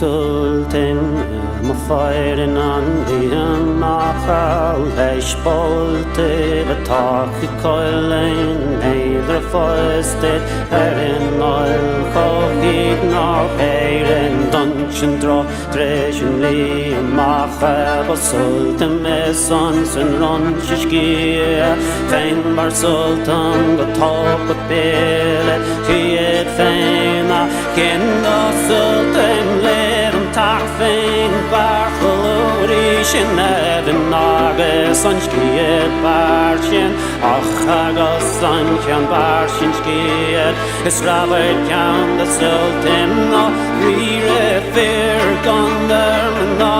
sultan my fighting on the machal hesh bolte the talk coiling neither forested in oil cohig no in dungeon draw treasury machal sultan me sons and runchishkia Táin bar sultan the top of bele kiet fame ken the sultan let him talk fame bar khulurish in heaven nage sunskiet barshin ach agas sun can barshin skiet is rabber count the sultan no refer gonder no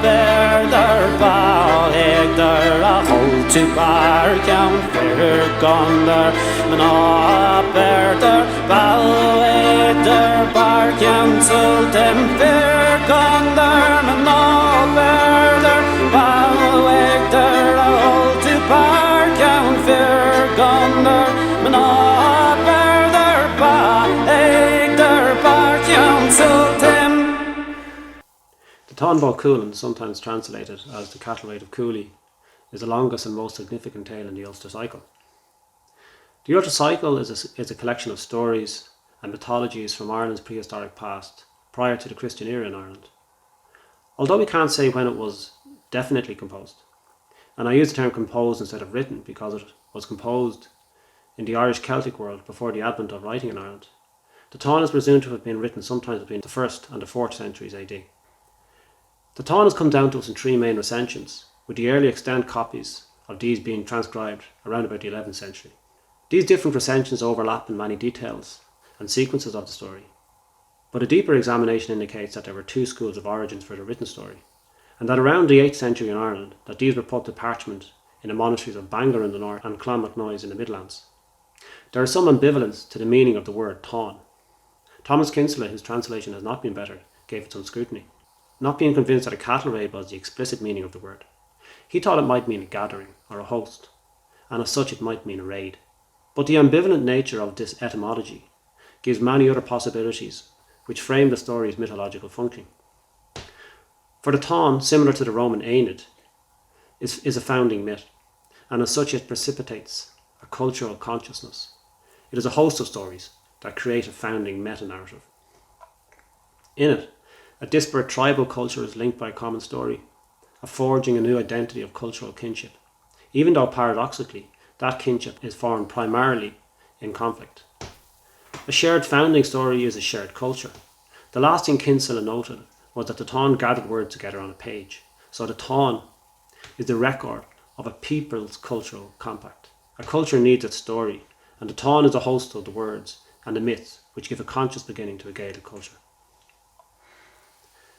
bear der ba hegder a hold to bar count fair gonder no bear der ba hegder bar count sultan fair gonder no bear der ba hegder a hold to bar count fair gonder no bear der ba hegder bar count sultan. The Táin Bó Cúailnn, sometimes translated as the cattle raid of Cooley, is the longest and most significant tale in the Ulster cycle. The Ulster cycle is a collection of stories and mythologies from Ireland's prehistoric past, prior to the Christian era in Ireland. Although we can't say when it was definitely composed, and I use the term composed instead of written because it was composed in the Irish Celtic world before the advent of writing in Ireland, the Táin is presumed to have been written sometime between the 1st and the 4th centuries AD. The Táin has come down to us in three main recensions, with the early extant copies of these being transcribed around about the 11th century. These different recensions overlap in many details and sequences of the story, but a deeper examination indicates that there were two schools of origins for the written story, and that around the 8th century in Ireland that these were put to parchment in the monasteries of Bangor in the north and Clonmacnoise in the Midlands. There is some ambivalence to the meaning of the word Táin. Thomas Kinsella, whose translation has not been bettered, gave it some scrutiny, not being convinced that a cattle raid was the explicit meaning of the word. He thought it might mean a gathering or a host, and as such it might mean a raid. But the ambivalent nature of this etymology gives many other possibilities which frame the story's mythological functioning. For the Táin, similar to the Roman Aeneid, is a founding myth, and as such it precipitates a cultural consciousness. It is a host of stories that create a founding meta-narrative. In it, a disparate tribal culture is linked by a common story, a forging a new identity of cultural kinship, even though paradoxically that kinship is formed primarily in conflict. A shared founding story is a shared culture. The last thing Kinsella noted was that the Táin gathered words together on a page, so the Táin is the record of a people's cultural compact. A culture needs its story, and the Táin is a host of the words and the myths which give a conscious beginning to a Gaelic culture.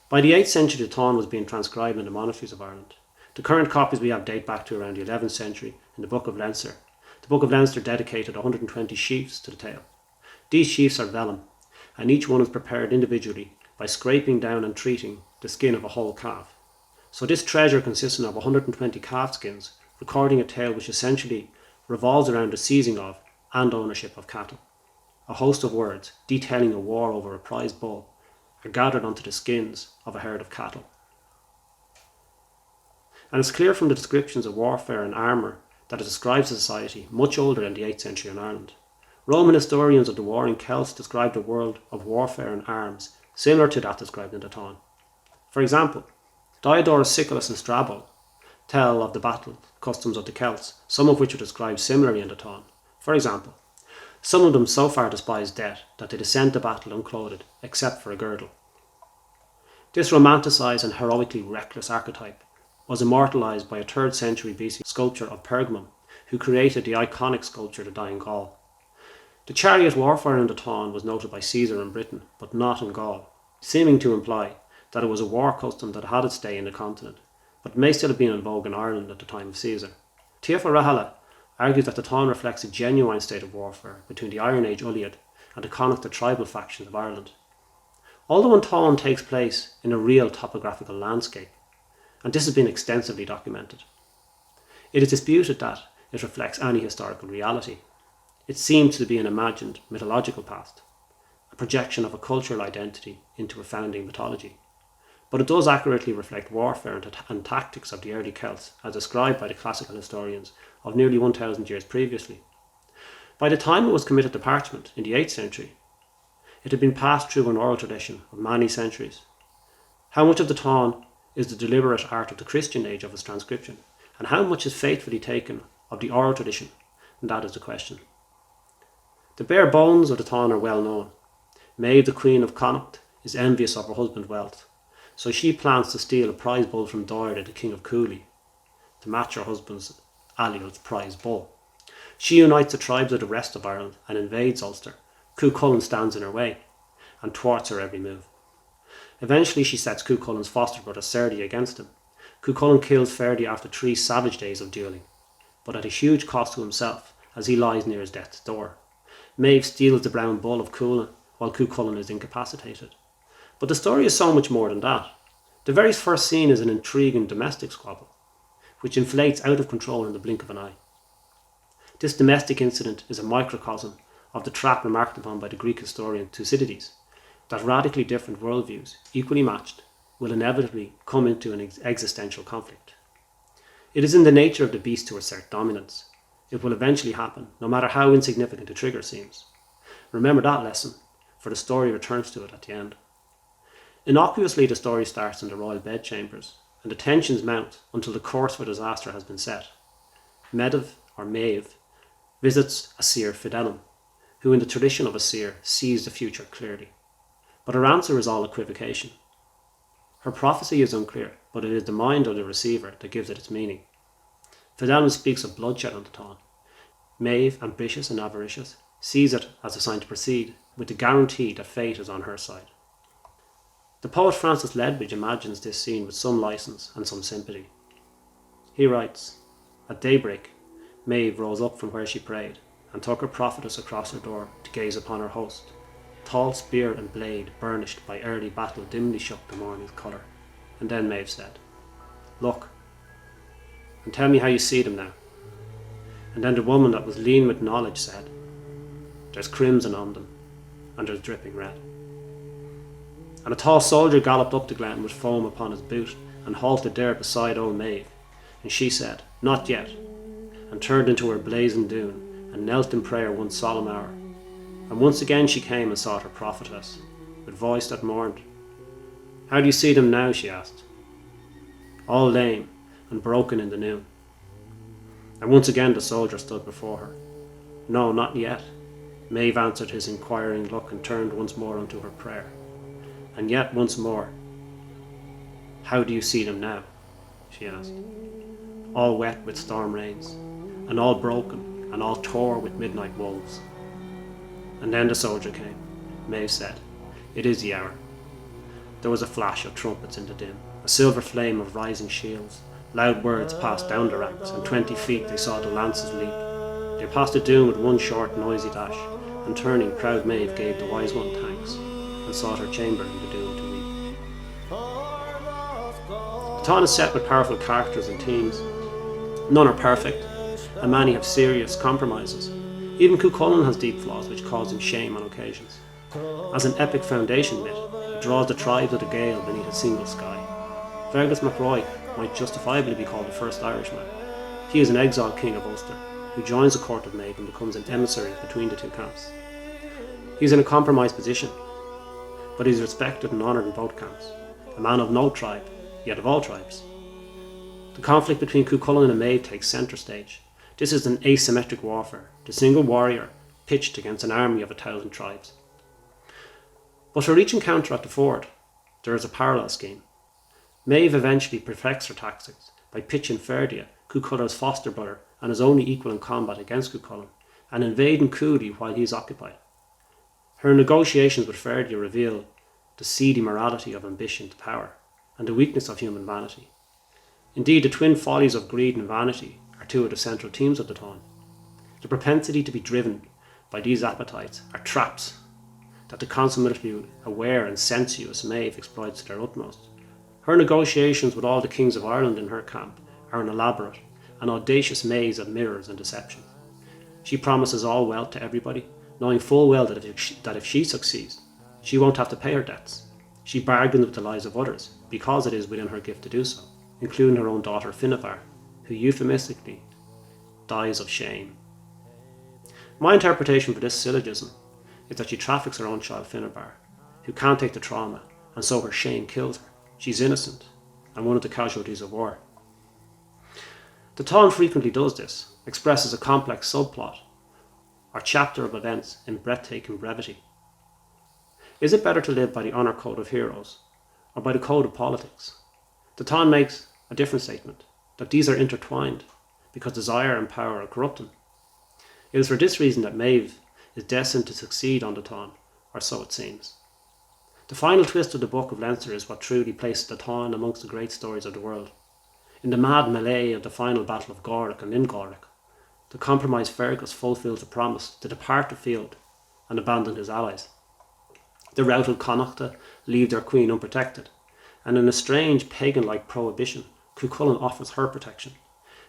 By the 8th century, the Táin was being transcribed in the monasteries of Ireland. The current copies we have date back to around the 11th century in the Book of Leinster. The Book of Leinster dedicated 120 sheafs to the tale. These sheafs are vellum, and each one is prepared individually by scraping down and treating the skin of a whole calf. So this treasure consisting of 120 calf skins, recording a tale which essentially revolves around the seizing of and ownership of cattle. A host of words detailing a war over a prize bull are gathered onto the skins of a herd of cattle. And it's clear from the descriptions of warfare and armour that it describes a society much older than the 8th century in Ireland. Roman historians of the warring Celts described a world of warfare and arms similar to that described in the Táin. For example, Diodorus Siculus and Strabo tell of the battle customs of the Celts, some of which are described similarly in the Táin. For example, some of them so far despise death that they descend to battle unclothed except for a girdle. This romanticised and heroically reckless archetype was immortalised by a 3rd century BC sculptor of Pergamum, who created the iconic sculpture The Dying Gaul. The chariot warfare in the Táin was noted by Caesar in Britain, but not in Gaul, seeming to imply that it was a war custom that had its day in the continent, but may still have been in vogue in Ireland at the time of Caesar. Tíofa Rahala argues that the Táin reflects a genuine state of warfare between the Iron Age Uliad and the Connacht tribal factions of Ireland. Although Táin takes place in a real topographical landscape, and this has been extensively documented, it is disputed that it reflects any historical reality. It seems to be an imagined mythological past, a projection of a cultural identity into a founding mythology. But it does accurately reflect warfare and tactics of the early Celts, as described by the classical historians of nearly 1,000 years previously. By the time it was committed to parchment in the 8th century, it had been passed through an oral tradition of many centuries. How much of the Táin is the deliberate art of the Christian age of its transcription, and how much is faithfully taken of the oral tradition? And that is the question. The bare bones of the Táin are well known. Maeve, the Queen of Connacht, is envious of her husband's wealth, so she plans to steal a prize bull from Dóire, the King of Cooley, to match her husband's Aliel's prize bull. She unites the tribes of the rest of Ireland and invades Ulster. Cuchulainn stands in her way and thwarts her every move. Eventually she sets Cuchulainn's foster brother Serdi against him. Cuchulainn kills Ferdi after 3 savage days of duelling, but at a huge cost to himself as he lies near his death's door. Maeve steals the brown bull of Cuchulainn while Cuchulainn is incapacitated. But the story is so much more than that. The very first scene is an intriguing domestic squabble, which inflates out of control in the blink of an eye. This domestic incident is a microcosm of the trap remarked upon by the Greek historian Thucydides, that radically different worldviews, equally matched, will inevitably come into an existential conflict. It is in the nature of the beast to assert dominance. It will eventually happen, no matter how insignificant the trigger seems. Remember that lesson, for the story returns to it at the end. Innocuously, the story starts in the royal bedchambers, and the tensions mount until the course for disaster has been set. Medivh, or Maeve, visits a seer Fidelum, who in the tradition of a seer sees the future clearly. But her answer is all equivocation. Her prophecy is unclear, but it is the mind of the receiver that gives it its meaning. Fidelum speaks of bloodshed on the Táin. Maeve, ambitious and avaricious, sees it as a sign to proceed, with the guarantee that fate is on her side. The poet Francis Ledwidge imagines this scene with some license and some sympathy. He writes, "At daybreak, Maeve rose up from where she prayed, and took her prophetess across her door to gaze upon her host. Tall spear and blade, burnished by early battle, dimly shook the morning's colour. And then Maeve said, 'Look, and tell me how you see them now.' And then the woman that was lean with knowledge said, 'There's crimson on them, and there's dripping red.' And a tall soldier galloped up the glen with foam upon his boot, and halted there beside old Maeve. And she said, 'Not yet,' and turned into her blazing dune, and knelt in prayer one solemn hour. And once again she came and sought her prophetess, with voice that mourned. 'How do you see them now?' she asked. 'All lame, and broken in the noon.' And once again the soldier stood before her. 'No, not yet.' Maeve answered his inquiring look, and turned once more unto her prayer. And yet once more, 'How do you see them now?' she asked. 'All wet with storm rains, and all broken, and all tore with midnight wolves.' And then the soldier came. Maeve said, 'It is the hour.' There was a flash of trumpets in the dim, a silver flame of rising shields. Loud words passed down the ranks, and 20 feet they saw the lances leap. They passed the dune with one short noisy dash, and turning, proud Maeve gave the wise one thanks, and sought her chamber in the dune to weep. The Táin is set with powerful characters and themes. None are perfect, and many have serious compromises. Even Cuchulainn has deep flaws which cause him shame on occasions. As an epic foundation myth, it draws the tribes of the Gael beneath a single sky. Fergus MacRoy might justifiably be called the first Irishman. He is an exiled king of Ulster, who joins the court of Maeve and becomes an emissary between the two camps. He is in a compromised position, but he is respected and honoured in both camps, a man of no tribe, yet of all tribes. The conflict between Cuchulainn and Maeve takes centre stage. This is an asymmetric warfare, the single warrior pitched against an army of 1,000 tribes. But for each encounter at the ford, there is a parallel scheme. Maeve eventually perfects her tactics by pitching Ferdia, Cuchulainn's foster brother and his only equal in combat against Cuchulainn, and invading Cooley while he is occupied. Her negotiations with Ferdia reveal the seedy morality of ambition to power, and the weakness of human vanity. Indeed, the twin follies of greed and vanity are two of the central themes of the Táin. The propensity to be driven by these appetites are traps that the consummately aware and sensuous Maeve exploits to their utmost. Her negotiations with all the kings of Ireland in her camp are an elaborate and audacious maze of mirrors and deception. She promises all wealth to everybody, knowing full well that if she succeeds, She won't have to pay her debts. She bargained with the lives of others because it is within her gift to do so, including her own daughter Finnevar, who euphemistically dies of shame. My interpretation for this syllogism is that she traffics her own child Finnevar, who can't take the trauma, and so her shame kills her. She's innocent, and one of the casualties of war. The Táin frequently does this, expresses a complex subplot, or chapter of events in breathtaking brevity. Is it better to live by the honour code of heroes, or by the code of politics? The Táin makes a different statement, that these are intertwined, because desire and power are corrupting. It is for this reason that Maeve is destined to succeed on the Táin, or so it seems. The final twist of the Book of Leinster is what truly places the Táin amongst the great stories of the world. In the mad melee of the final battle of Gorick and Limgorick, the compromised Fergus fulfills the promise to depart the field and abandon his allies. The routed Connachta leave their queen unprotected, and in a strange pagan-like prohibition, Cuchulainn offers her protection.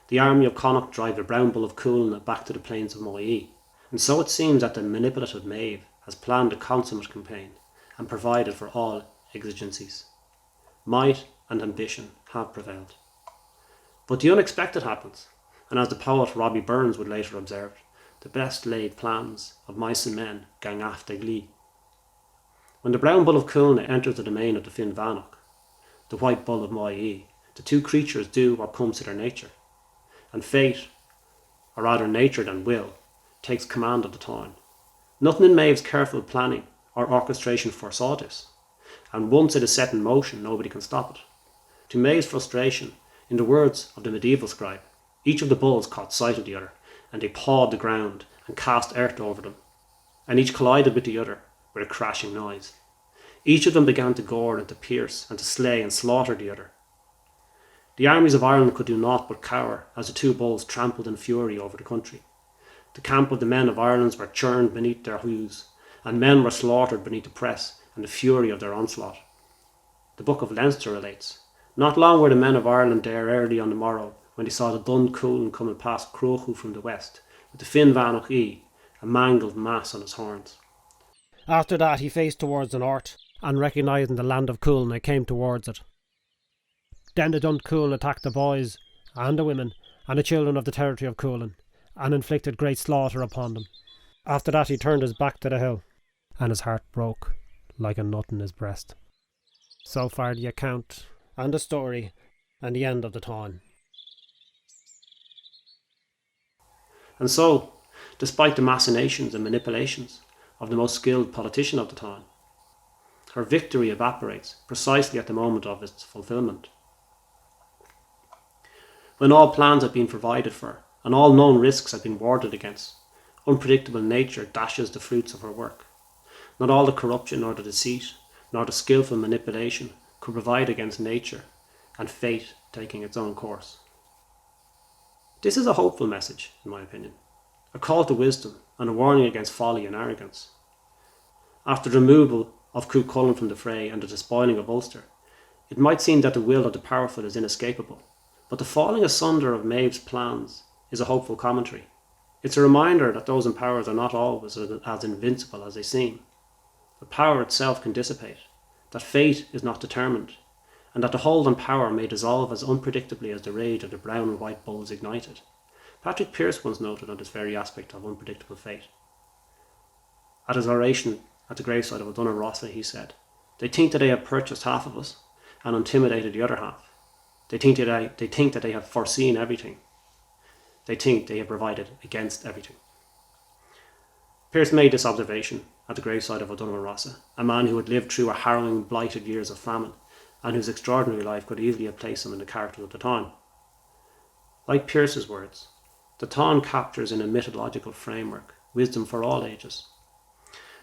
The army of Connacht drive the brown bull of Cuchulainn back to the plains of Moyee, and so it seems that the manipulative Maeve has planned a consummate campaign and provided for all exigencies. Might and ambition have prevailed. But the unexpected happens, and as the poet Robbie Burns would later observe, the best laid plans of mice and men gang after glee. When the brown bull of Cuchulainn enters the domain of the Finn Vanach, the white bull of Moyee, the two creatures do what comes to their nature, and fate, or rather nature than will, takes command of the Táin. Nothing in Maeve's careful planning or orchestration foresaw this, and once it is set in motion, nobody can stop it. To Maeve's frustration, in the words of the medieval scribe, each of the bulls caught sight of the other, and they pawed the ground and cast earth over them, and each collided with the other with a crashing noise. Each of them began to gore and to pierce and to slay and slaughter the other. The armies of Ireland could do naught but cower as the two bulls trampled in fury over the country. The camp of the men of Ireland were churned beneath their hooves, and men were slaughtered beneath the press and the fury of their onslaught. The Book of Leinster relates, not long were the men of Ireland there early on the morrow, when they saw the Dun Cuchulainn coming past Crochu from the west, with the Finn Vanach a mangled mass on his horns. After that he faced towards the north, and recognising the land of Cuchulainn, came towards it. Then the Dun Cuchulainn attacked the boys, and the women, and the children of the territory of Cuchulainn, and inflicted great slaughter upon them. After that he turned his back to the hill, and his heart broke like a nut in his breast. So far the account, and the story, and the end of the Táin. And so, despite the machinations and manipulations of the most skilled politician of the time, her victory evaporates precisely at the moment of its fulfilment. When all plans have been provided for, and all known risks have been warded against, unpredictable nature dashes the fruits of her work. Not all the corruption, nor the deceit, nor the skillful manipulation could provide against nature and fate taking its own course. This is a hopeful message, in my opinion, a call to wisdom and a warning against folly and arrogance. After the removal of Cuchulainn from the fray and the despoiling of Ulster, it might seem that the will of the powerful is inescapable, but the falling asunder of Maeve's plans is a hopeful commentary. It's a reminder that those in power are not always as invincible as they seem. The power itself can dissipate, that fate is not determined, and that the hold on power may dissolve as unpredictably as the rage of the brown and white bulls ignited. Patrick Pearse once noted on this very aspect of unpredictable fate. At his oration at the graveside of O'Donnell Rossa, he said, "They think that they have purchased half of us and intimidated the other half. They think that they have foreseen everything. They think they have provided against everything." Pearse made this observation at the graveside of O'Donnell Rossa, a man who had lived through a harrowing, blighted years of famine, and whose extraordinary life could easily have placed him in the character of the Táin. Like Pearse's words, the Táin captures in a mythological framework wisdom for all ages.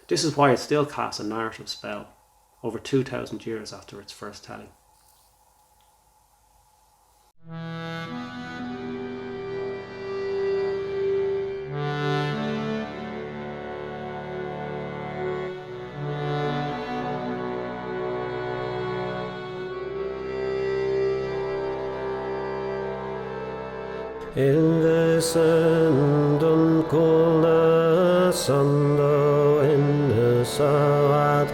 This is why it still casts a narrative spell over 2,000 years after its first telling. In the sandun kula sando in the sawat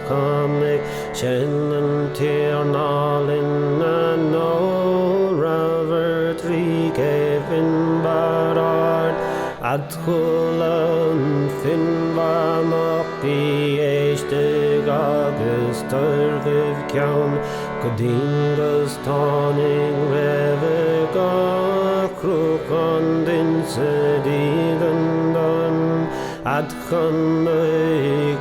Chennen Tiernalin and no Raver Tree Kevin Barard Adchulan Finva Mokpi Eiste Gagus Turgiv Kjaun Kodingas Taning Revega Krukon Dinse Digandan Adchan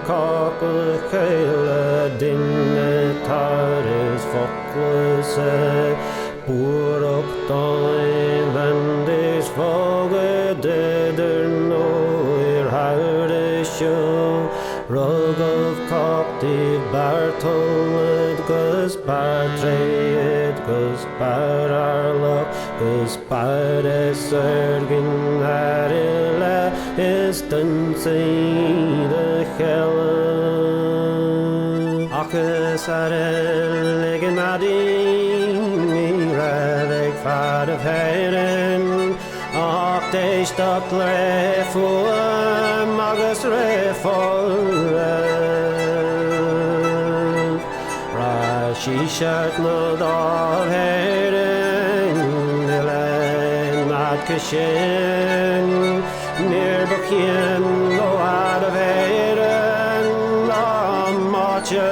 Kakel Kele Dinne Taris Foklese Burok Táin Vendis Foge Deder Noir Hardisho Rug of Copti Bartoled Gus Bartreid Gus Bararlock Gus Bardes Ergin Harile Istancy the Helen Akes Arel Legenading Ravik Fad of Hayden Ak de Stak Refo Magus Refo Rashi Shat Nodar Hayden Nilen Mad Kishin Near Bukian, go out of Hayden, Marcher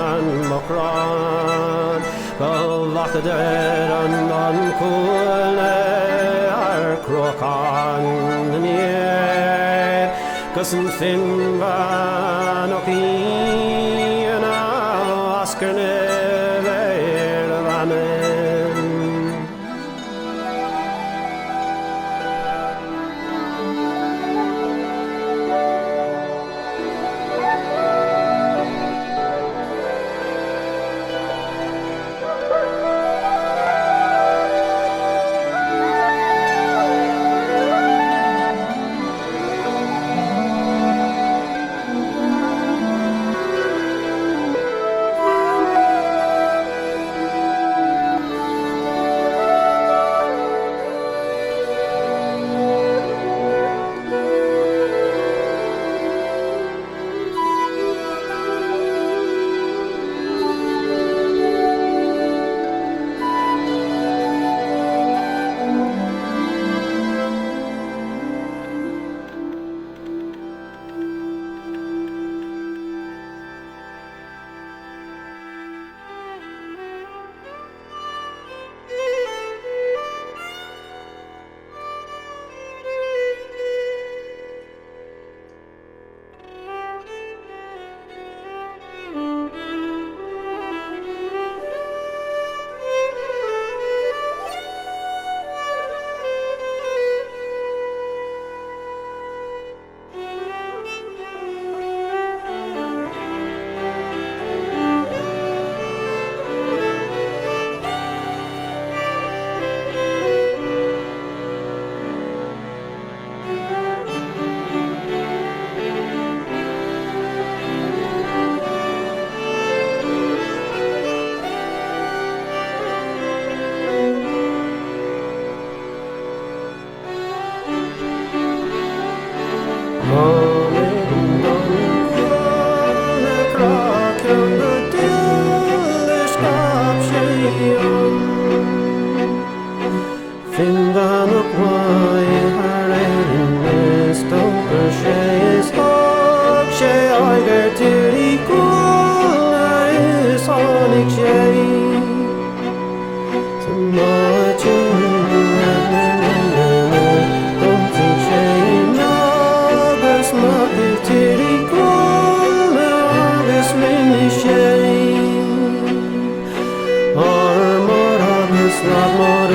and Mokran, go Vakader and Unkule, our Krokan, the near, Cousin Finvan, Oki, and Oscar Never, Amen. Finvan op wai haar in stomper she is hog she eiger til I cool is honig she so much don't think she nagus mother til I cool nagus really she Armor not more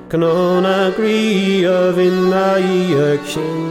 Can agree of in the action